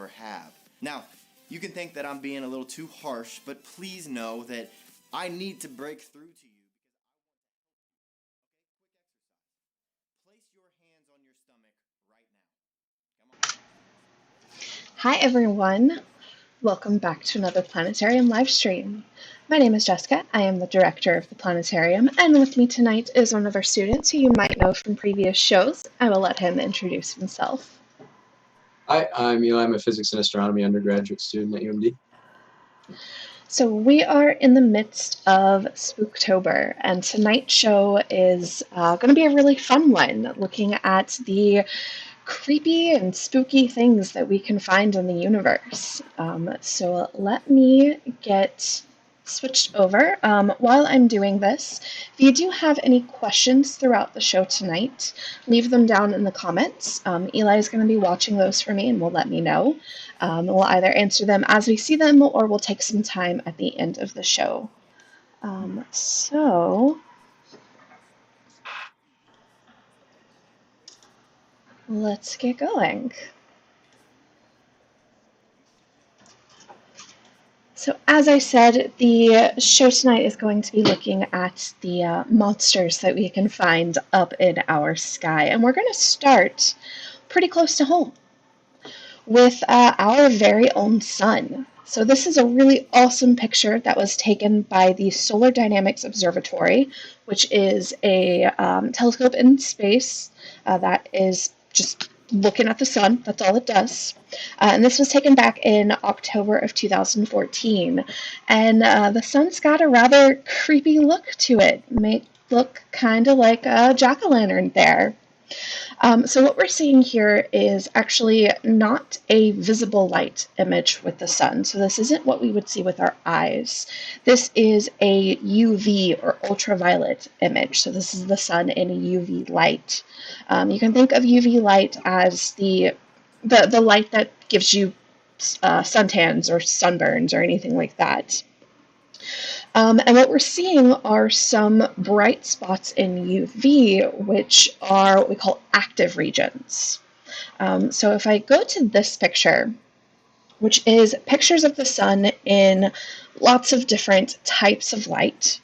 ever have. Now, you can think that I'm being a little too harsh, but please know that I need to break through to you because I want to help you. Okay, quick exercise. Place your hands on your stomach right now. Come on. Hi everyone, welcome back to another Planetarium live stream. My name is Jessica, I am the director of the Planetarium, and with me tonight is one of our students who you might know from previous shows. I will let him introduce himself. Hi, I'm Eli. I'm a physics and astronomy undergraduate student at UMD. So we are in the midst of Spooktober, and tonight's show is going to be a really fun one, looking at the creepy and spooky things that we can find in the universe. So let me get switched over. While I'm doing this, if you do have any questions throughout the show tonight, leave them down in the comments. Eli is going to be watching those for me and will let me know. We'll either answer them as we see them or we'll take some time at the end of the show. So let's get going. So as I said, the show tonight is going to be looking at the monsters that we can find up in our sky. And we're going to start pretty close to home with our very own sun. So this is a really awesome picture that was taken by the Solar Dynamics Observatory, which is a telescope in space that is just looking at the sun. That's all it does. And this was taken back in October of 2014. And the sun's got a rather creepy look to it. It may look kind of like a jack-o'-lantern there. So what we're seeing here is actually not a visible light image with the sun. So this isn't what we would see with our eyes. This is a UV or ultraviolet image. So this is the sun in a UV light. You can think of UV light as the light that gives you suntans or sunburns or anything like that. And what we're seeing are some bright spots in UV, which are what we call active regions. So if I go to this picture, which is pictures of the sun in lots of different types of light,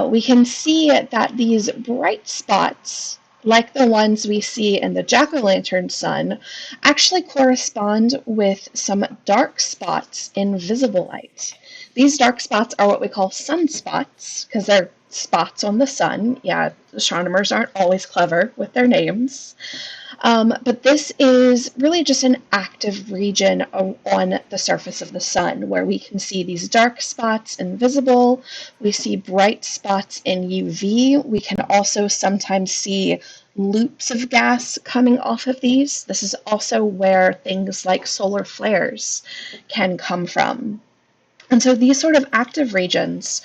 we can see that these bright spots, like the ones we see in the jack-o'-lantern sun, actually correspond with some dark spots in visible light. These dark spots are what we call sunspots, because they're spots on the sun. Yeah, astronomers aren't always clever with their names. But this is really just an active region on the surface of the sun where we can see these dark spots invisible. We see bright spots in UV. We can also sometimes see loops of gas coming off of these. This is also where things like solar flares can come from. And so these sort of active regions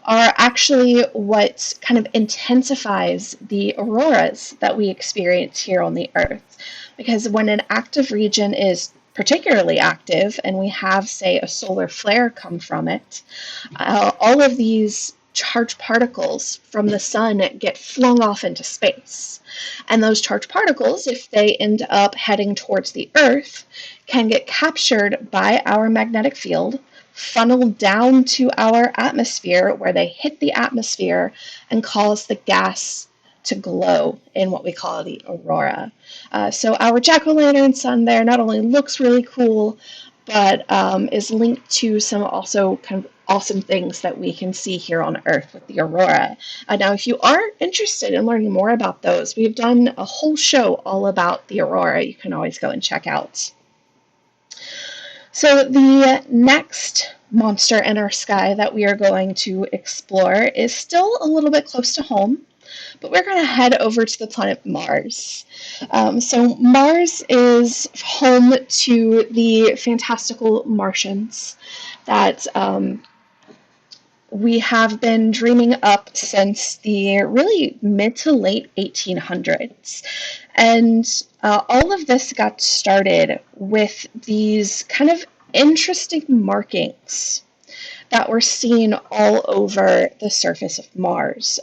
are actually what kind of intensifies the auroras that we experience here on the Earth. Because when an active region is particularly active and we have, say, a solar flare come from it, all of these charged particles from the sun get flung off into space. And those charged particles, if they end up heading towards the Earth, can get captured by our magnetic field, funnel down to our atmosphere where they hit the atmosphere and cause the gas to glow in what we call the aurora. So our jack-o'-lantern sun there not only looks really cool, but is linked to some also kind of awesome things that we can see here on Earth with the aurora. Now, if you are interested in learning more about those, we've done a whole show all about the aurora. You can always go and check out. So the next monster in our sky that we are going to explore is still a little bit close to home, but we're going to head over to the planet Mars. So Mars is home to the fantastical Martians that we have been dreaming up since the really mid to late 1800s. And all of this got started with these kind of interesting markings that were seen all over the surface of Mars.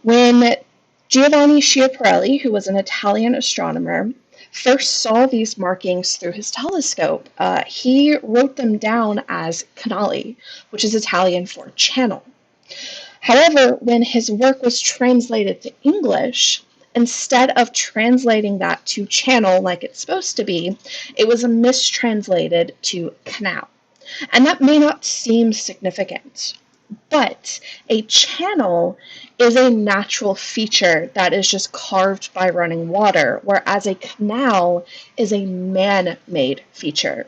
When Giovanni Schiaparelli, who was an Italian astronomer, first saw these markings through his telescope, he wrote them down as canali, which is Italian for channel. However, when his work was translated to English, instead of translating that to channel like it's supposed to be, it was mistranslated to canal. And that may not seem significant, but a channel is a natural feature that is just carved by running water, whereas a canal is a man-made feature.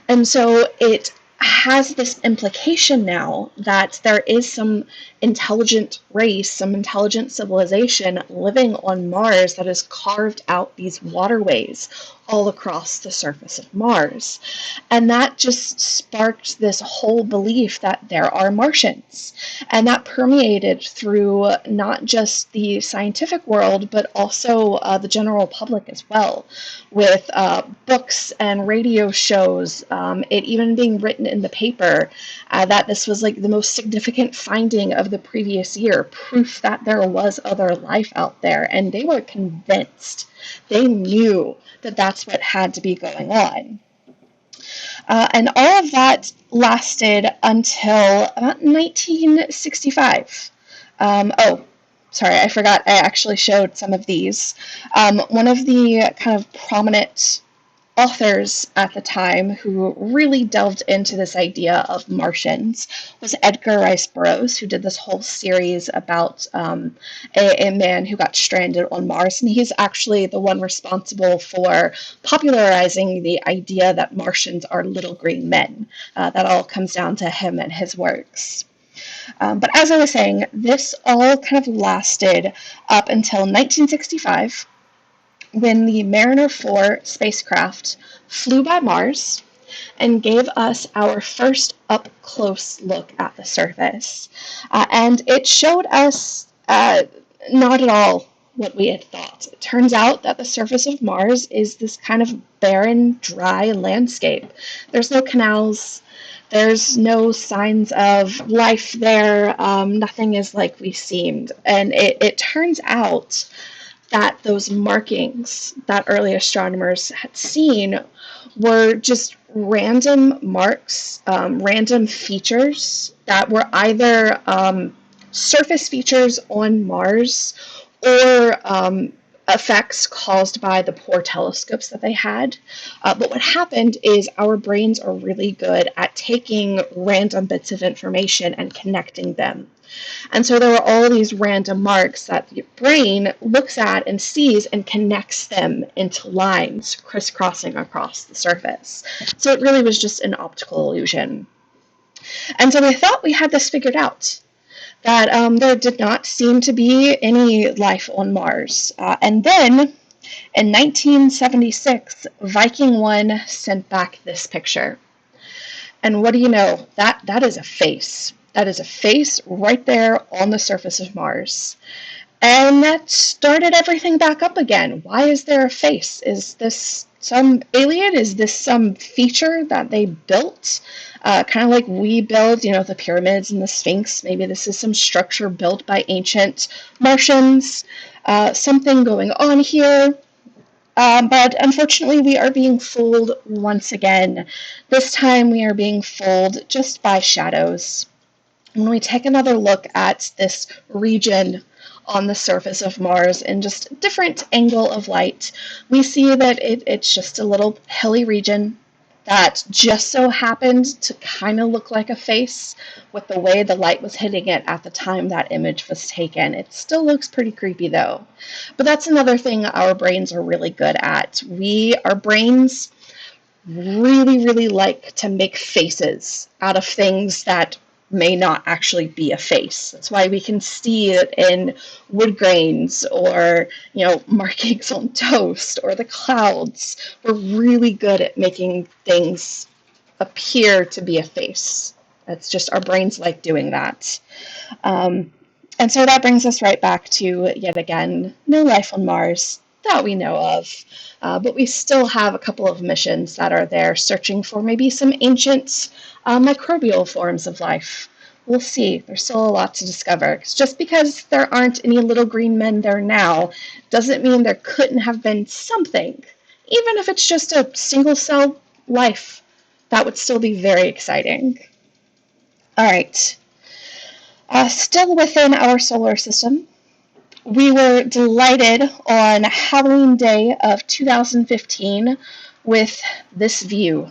And so it has this implication now that there is some intelligent race, some intelligent civilization living on Mars that has carved out these waterways all across the surface of Mars. And that just sparked this whole belief that there are Martians. And that permeated through not just the scientific world, but also the general public as well, with books and radio shows, it even being written in the paper that this was like the most significant finding of the previous year, proof that there was other life out there, and they were convinced. They knew that that's what had to be going on. And all of that lasted until about 1965. Sorry, I forgot I actually showed some of these. One of the kind of prominent authors at the time who really delved into this idea of Martians was Edgar Rice Burroughs, who did this whole series about a man who got stranded on Mars, and he's actually the one responsible for popularizing the idea that Martians are little green men. That all comes down to him and his works. But as I was saying, this all kind of lasted up until 1965, when the Mariner 4 spacecraft flew by Mars and gave us our first up-close look at the surface. And it showed us not at all what we had thought. It turns out that the surface of Mars is this kind of barren, dry landscape. There's no canals. There's no signs of life there. Nothing is like we seemed. And it turns out that those markings that early astronomers had seen were just random marks, random features that were either surface features on Mars or effects caused by the poor telescopes that they had. But what happened is our brains are really good at taking random bits of information and connecting them. And so there were all these random marks that the brain looks at and sees and connects them into lines crisscrossing across the surface. So it really was just an optical illusion. And so we thought we had this figured out, that there did not seem to be any life on Mars. And then in 1976, Viking 1 sent back this picture. And what do you know? That is a face. That is a face right there on the surface of Mars. And that started everything back up again. Why is there a face? Is this some alien? Is this some feature that they built? Kind of like we build, the pyramids and the Sphinx. Maybe this is some structure built by ancient Martians. Something going on here. But unfortunately, we are being fooled once again. This time we are being fooled just by shadows. When we take another look at this region on the surface of Mars in just a different angle of light, we see that it's just a little hilly region that just so happened to kind of look like a face with the way the light was hitting it at the time that image was taken. It still looks pretty creepy though. But that's another thing our brains are really good at. Our brains really, really like to make faces out of things that may not actually be a face. That's why we can see it in wood grains or, markings on toast or the clouds. We're really good at making things appear to be a face. That's just our brains like doing that. And so that brings us right back to, yet again, no life on Mars that we know of. But we still have a couple of missions that are there searching for maybe some ancient microbial forms of life. We'll see. There's still a lot to discover. Just because there aren't any little green men there now doesn't mean there couldn't have been something. Even if it's just a single cell life, that would still be very exciting. All right. Still within our solar system, we were delighted on Halloween Day of 2015 with this view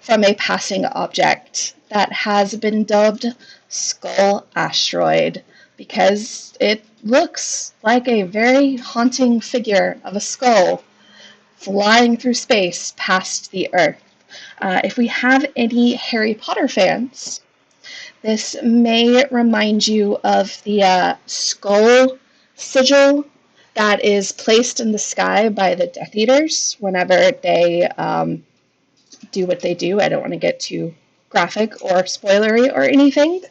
from a passing object that has been dubbed Skull Asteroid because it looks like a very haunting figure of a skull flying through space past the Earth. If we have any Harry Potter fans, this may remind you of the skull sigil that is placed in the sky by the Death Eaters whenever they do what they do. I don't want to get too graphic or spoilery or anything,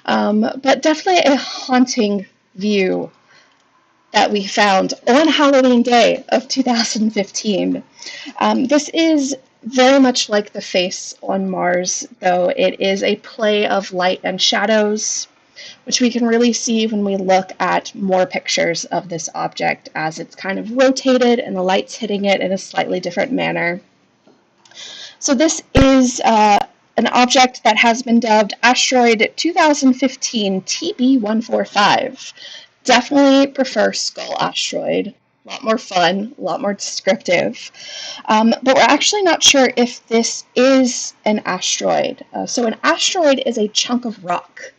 but definitely a haunting view that we found on Halloween Day of 2015. This is very much like the face on Mars, though it is a play of light and shadows, which we can really see when we look at more pictures of this object as it's kind of rotated and the light's hitting it in a slightly different manner. So this is an object that has been dubbed Asteroid 2015 TB145. Definitely prefer Skull Asteroid. A lot more fun, a lot more descriptive. But we're actually not sure if this is an asteroid. So an asteroid is a chunk of rock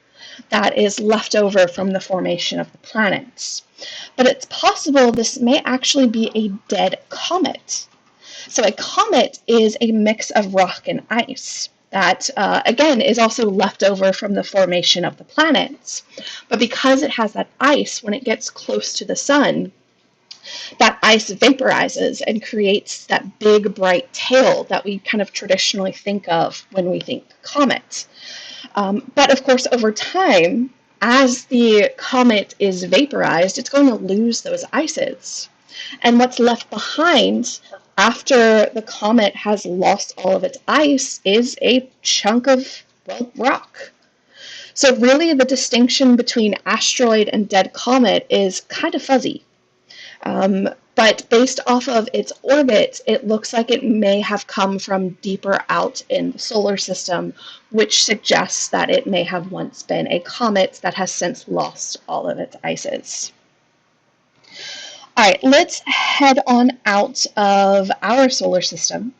that is left over from the formation of the planets. But it's possible this may actually be a dead comet. So a comet is a mix of rock and ice that, again, is also left over from the formation of the planets. But because it has that ice, when it gets close to the sun, that ice vaporizes and creates that big, bright tail that we kind of traditionally think of when we think comet. But of course, over time, as the comet is vaporized, it's going to lose those ices. And what's left behind after the comet has lost all of its ice is a chunk of, well, rock. So really the distinction between asteroid and dead comet is kind of fuzzy. But based off of its orbit, it looks like it may have come from deeper out in the solar system, which suggests that it may have once been a comet that has since lost all of its ices. All right, let's head on out of our solar system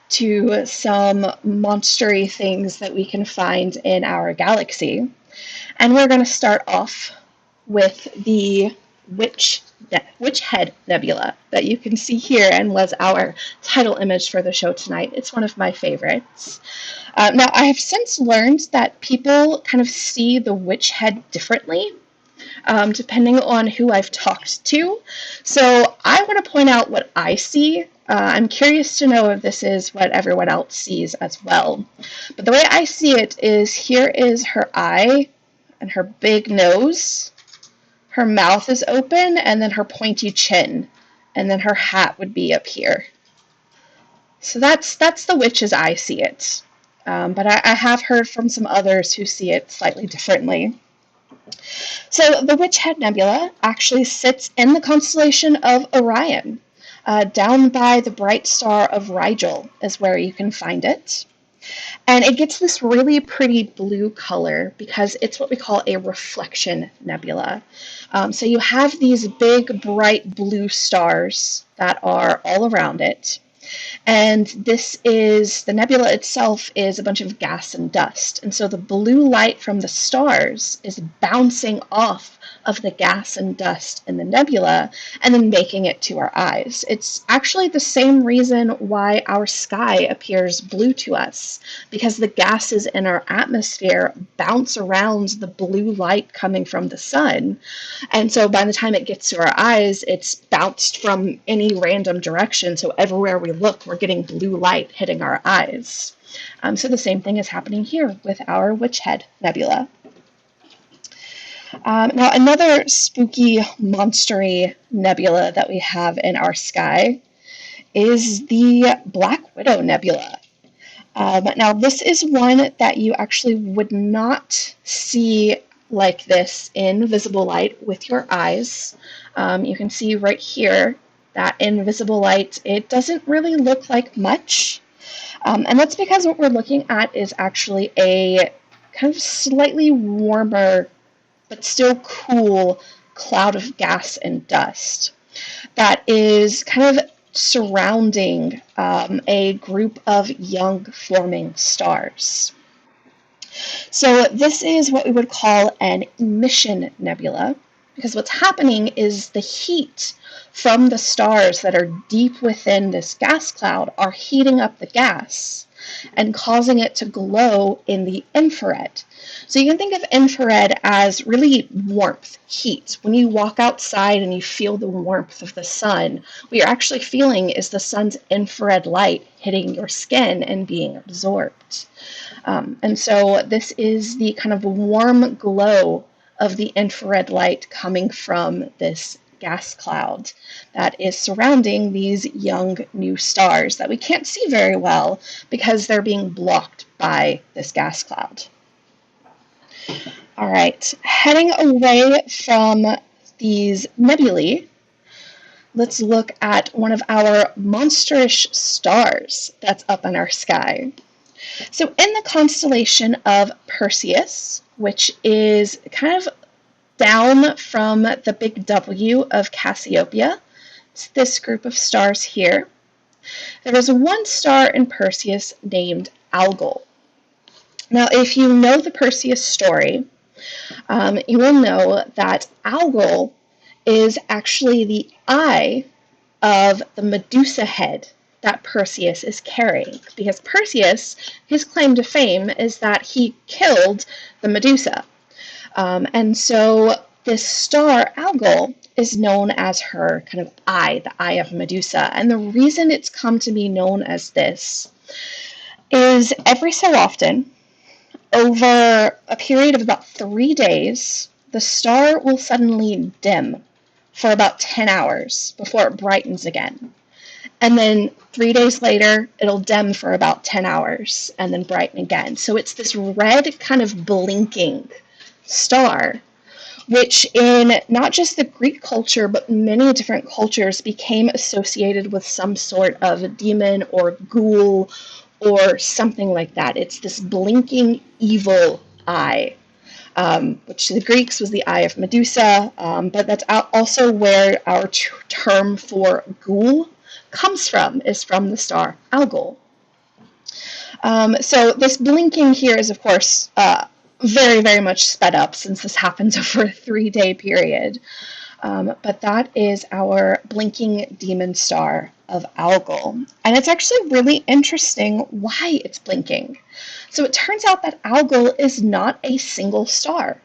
to some monstery things that we can find in our galaxy. And we're going to start off with the Witch Head Nebula that you can see here and was our title image for the show tonight. It's one of my favorites. Now, I have since learned that people kind of see the Witch Head differently, depending on who I've talked to. So I want to point out what I see. I'm curious to know if this is what everyone else sees as well. But the way I see it is here is her eye and her big nose. Her mouth is open, and then her pointy chin, and then her hat would be up here. So that's the witch as I see it. But I have heard from some others who see it slightly differently. So the Witch Head Nebula actually sits in the constellation of Orion. Down by the bright star of Rigel is where you can find it. And it gets this really pretty blue color because it's what we call a reflection nebula. So you have these big, bright blue stars that are all around it. And the nebula itself is a bunch of gas and dust. And so the blue light from the stars is bouncing off of the gas and dust in the nebula and then making it to our eyes. It's actually the same reason why our sky appears blue to us, because the gases in our atmosphere bounce around the blue light coming from the sun. And so by the time it gets to our eyes, it's bounced from any random direction. So everywhere we look, we're getting blue light hitting our eyes. So the same thing is happening here with our Witch Head Nebula. Now, another spooky, monstery nebula that we have in our sky is the Black Widow Nebula. Now, this is one that you actually would not see like this in visible light with your eyes. You can see right here that in visible light, it doesn't really look like much. And that's because what we're looking at is actually a kind of slightly warmer, but still cool cloud of gas and dust that is kind of surrounding a group of young forming stars. So this is what we would call an emission nebula, because what's happening is the heat from the stars that are deep within this gas cloud are heating up the gas and causing it to glow in the infrared. So you can think of infrared as really warmth, heat. When you walk outside and you feel the warmth of the sun, what you're actually feeling is the sun's infrared light hitting your skin and being absorbed. And so this is the kind of warm glow of the infrared light coming from this gas cloud that is surrounding these young new stars that we can't see very well because they're being blocked by this gas cloud. All right, heading away from these nebulae, let's look at one of our monstrous stars that's up in our sky. So in the constellation of Perseus, which is kind of down from the big W of Cassiopeia, it's this group of stars here, there is one star in Perseus named Algol. Now, if you know the Perseus story, you will know that Algol is actually the eye of the Medusa head that Perseus is carrying, because Perseus, his claim to fame is that he killed the Medusa. And so this star, Algol, is known as her kind of eye, the eye of Medusa. And the reason it's come to be known as this is every so often, over a period of about 3 days, the star will suddenly dim for about 10 hours before it brightens again. And then 3 days later, it'll dim for about 10 hours and then brighten again. So it's this red kind of blinking star, which in not just the Greek culture, but many different cultures became associated with some sort of demon or ghoul or something like that. It's this blinking evil eye, which to the Greeks was the eye of Medusa, but that's also where our term for ghoul comes from, is from the star Algol. So this blinking here is, of course, very, very much sped up since this happens over a 3-day period. But that is our blinking demon star of Algol. And it's actually really interesting why it's blinking. So it turns out that Algol is not a single star.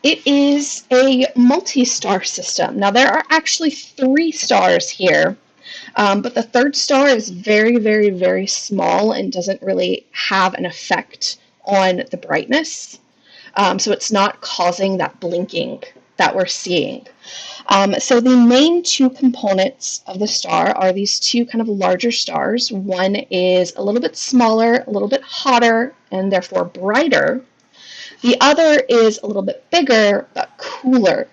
It is a multi-star system. Now, there are actually 3 stars here, but the third star is very, very, very small and doesn't really have an effect on the brightness. So it's not causing that blinking that we're seeing. So the main 2 components of the star are these 2 kind of larger stars. One is a little bit smaller, a little bit hotter, and therefore brighter. The other is a little bit bigger, but cooler.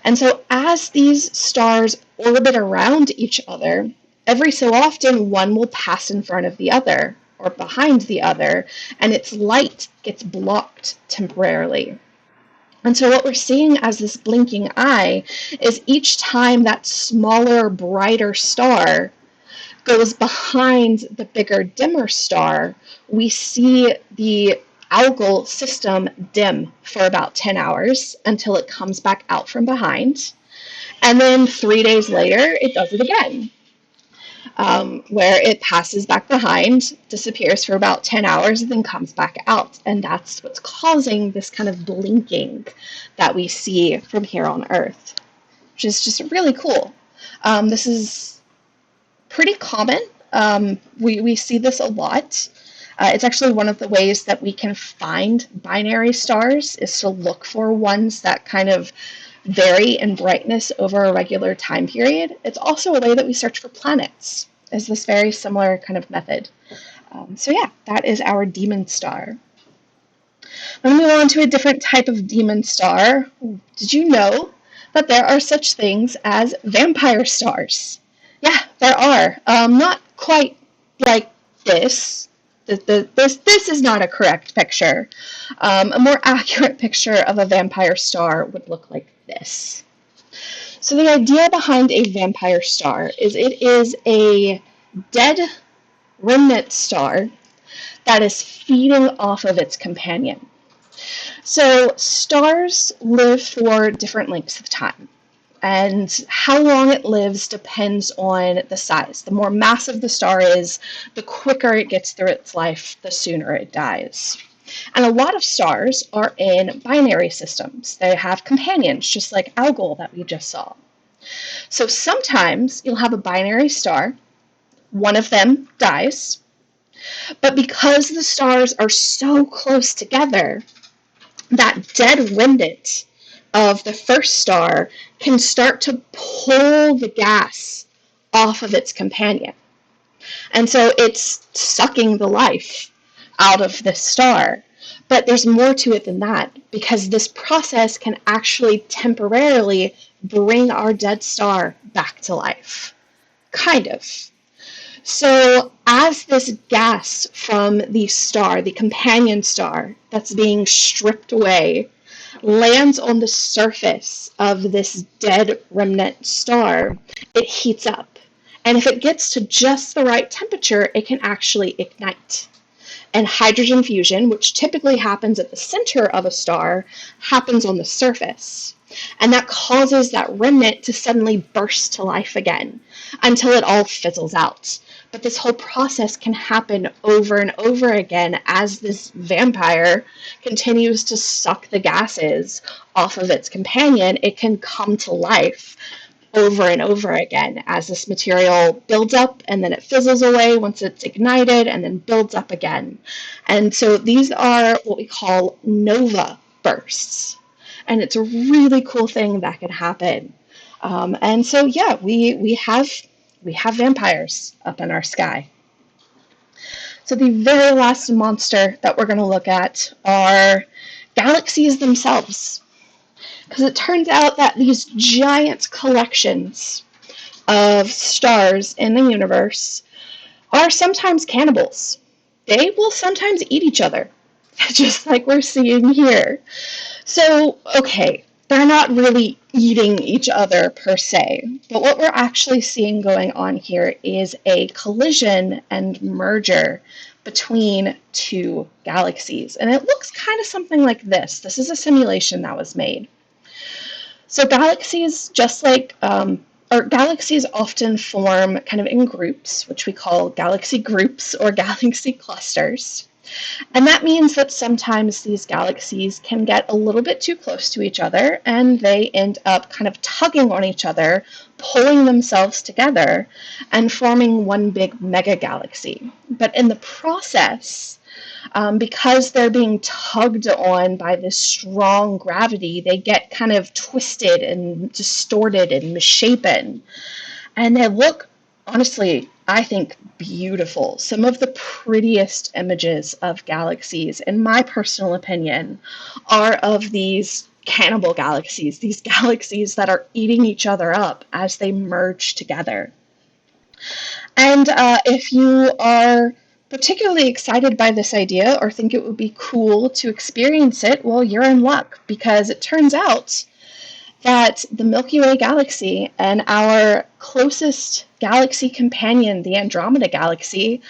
And so as these stars orbit around each other, every so often one will pass in front of the other or behind the other, and its light gets blocked temporarily. And so what we're seeing as this blinking eye is each time that smaller, brighter star goes behind the bigger, dimmer star, we see the Algol system dim for about 10 hours until it comes back out from behind. And then 3 days later, it does it again, where it passes back behind, disappears for about 10 hours, and then comes back out. And that's what's causing this kind of blinking that we see from here on Earth, which is just really cool. This is pretty common. We see this a lot. It's actually one of the ways that we can find binary stars, is to look for ones that kind of vary in brightness over a regular time period. It's also a way that we search for planets is this very similar kind of method. So yeah, that is our demon star. Then we move on to a different type of demon star. Did you know that there are such things as vampire stars? Yeah, there are. Not quite like this. This is not a correct picture. A more accurate picture of a vampire star would look like this. So the idea behind a vampire star is it is a dead remnant star that is feeding off of its companion. So stars live for different lengths of time, and how long it lives depends on the size. The more massive the star is, the quicker it gets through its life, the sooner it dies. And a lot of stars are in binary systems. They have companions, just like Algol that we just saw. So sometimes you'll have a binary star, one of them dies, but because the stars are so close together, that dead remnant of the first star can start to pull the gas off of its companion. And so it's sucking the life out of this star. But there's more to it than that, because this process can actually temporarily bring our dead star back to life. Kind of. So as this gas from the star, the companion star that's being stripped away, lands on the surface of this dead remnant star, it heats up. And if it gets to just the right temperature, it can actually ignite. And hydrogen fusion, which typically happens at the center of a star, happens on the surface. And that causes that remnant to suddenly burst to life again until it all fizzles out. But this whole process can happen over and over again as this vampire continues to suck the gases off of its companion. It can come to life over and over again as this material builds up and then it fizzles away once it's ignited and then builds up again. And so these are what we call nova bursts. And it's a really cool thing that can happen. And so yeah, we have vampires up in our sky. So the very last monster that we're going to look at are galaxies themselves. Because it turns out that these giant collections of stars in the universe are sometimes cannibals. They will sometimes eat each other, just like we're seeing here. So, okay, they're not really eating each other per se, but what we're actually seeing going on here is a collision and merger between two galaxies. And it looks kind of something like this. This is a simulation that was made. So galaxies, galaxies often form kind of in groups, which we call galaxy groups or galaxy clusters. And that means that sometimes these galaxies can get a little bit too close to each other and they end up kind of tugging on each other, pulling themselves together and forming one big mega galaxy. But in the process, because they're being tugged on by this strong gravity, they get kind of twisted and distorted and misshapen. And they look, honestly, I think, beautiful. Some of the prettiest images of galaxies, in my personal opinion, are of these cannibal galaxies, these galaxies that are eating each other up as they merge together. And if you are particularly excited by this idea or think it would be cool to experience it, well, you're in luck, because it turns out that the Milky Way galaxy and our closest galaxy companion, the Andromeda galaxy,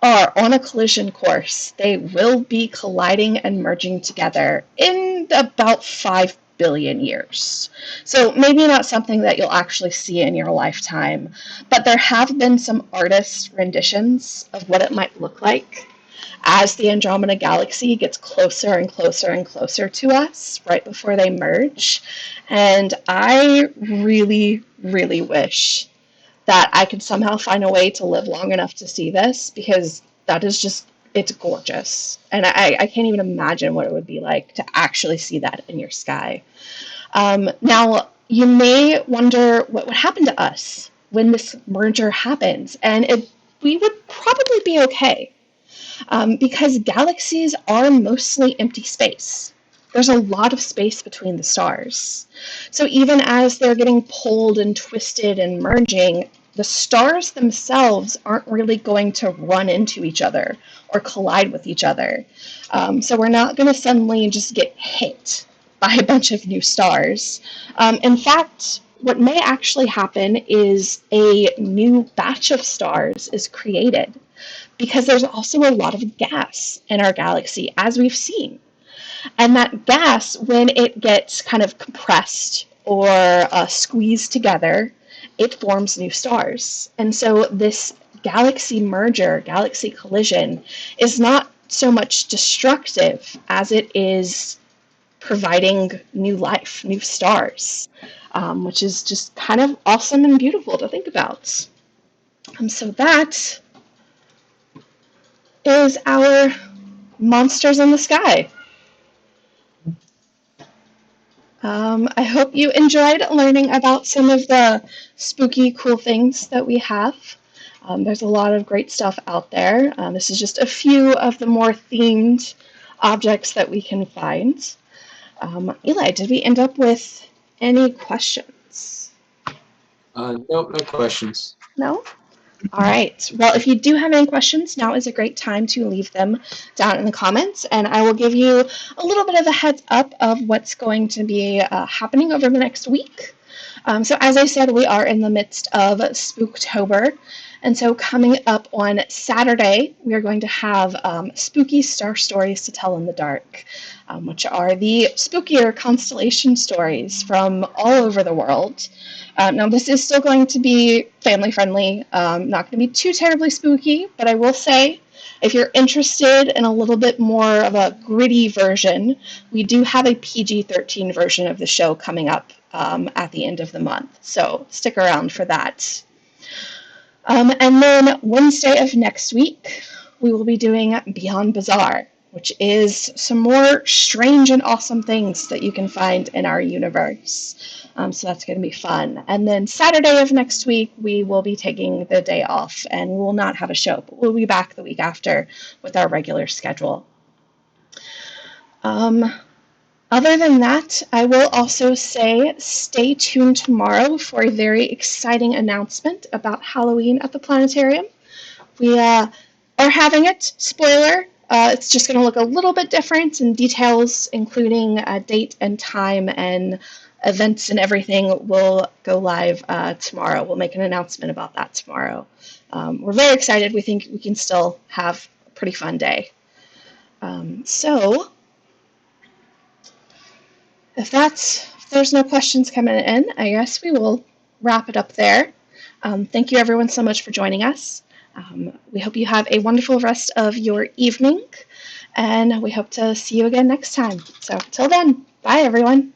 are on a collision course. They will be colliding and merging together in about 5 billion years. So maybe not something that you'll actually see in your lifetime, but there have been some artist renditions of what it might look like as the Andromeda galaxy gets closer and closer and closer to us right before they merge. And I really, really wish that I could somehow find a way to live long enough to see this, because that is just, it's gorgeous. And I can't even imagine what it would be like to actually see that in your sky. Now, you may wonder what would happen to us when this merger happens, and we would probably be okay, because galaxies are mostly empty space. There's a lot of space between the stars. So even as they're getting pulled and twisted and merging, the stars themselves aren't really going to run into each other or collide with each other. So we're not going to suddenly just get hit by a bunch of new stars. In fact, what may actually happen is a new batch of stars is created, because there's also a lot of gas in our galaxy, as we've seen. And that gas, when it gets kind of compressed or squeezed together, it forms new stars. And so this galaxy merger, galaxy collision, is not so much destructive as it is providing new life, new stars, which is just kind of awesome and beautiful to think about. So that is our monsters in the sky. I hope you enjoyed learning about some of the spooky, cool things that we have. There's a lot of great stuff out there. This is just a few of the more themed objects that we can find. Eli, did we end up with any questions? Nope, no questions. No? All right. Well, if you do have any questions, now is a great time to leave them down in the comments, and I will give you a little bit of a heads up of what's going to be happening over the next week. So as I said, we are in the midst of Spooktober, and so coming up on Saturday, we are going to have spooky star stories to tell in the dark, which are the spookier constellation stories from all over the world. Now, this is still going to be family-friendly, not going to be too terribly spooky, but I will say, if you're interested in a little bit more of a gritty version, we do have a PG-13 version of the show coming up at the end of the month, so stick around for that. And then Wednesday of next week, we will be doing Beyond Bizarre, which is some more strange and awesome things that you can find in our universe. So that's going to be fun. And then Saturday of next week, we will be taking the day off, and we will not have a show, but we'll be back the week after with our regular schedule. Other than that, I will also say stay tuned tomorrow for a very exciting announcement about Halloween at the Planetarium. We are having it, spoiler, it's just going to look a little bit different, and details, including date and time and events and everything, will go live tomorrow. We'll make an announcement about that tomorrow. We're very excited. We think we can still have a pretty fun day. So, if there's no questions coming in, I guess we will wrap it up there. Thank you everyone so much for joining us. We hope you have a wonderful rest of your evening, and we hope to see you again next time. So till then, bye everyone.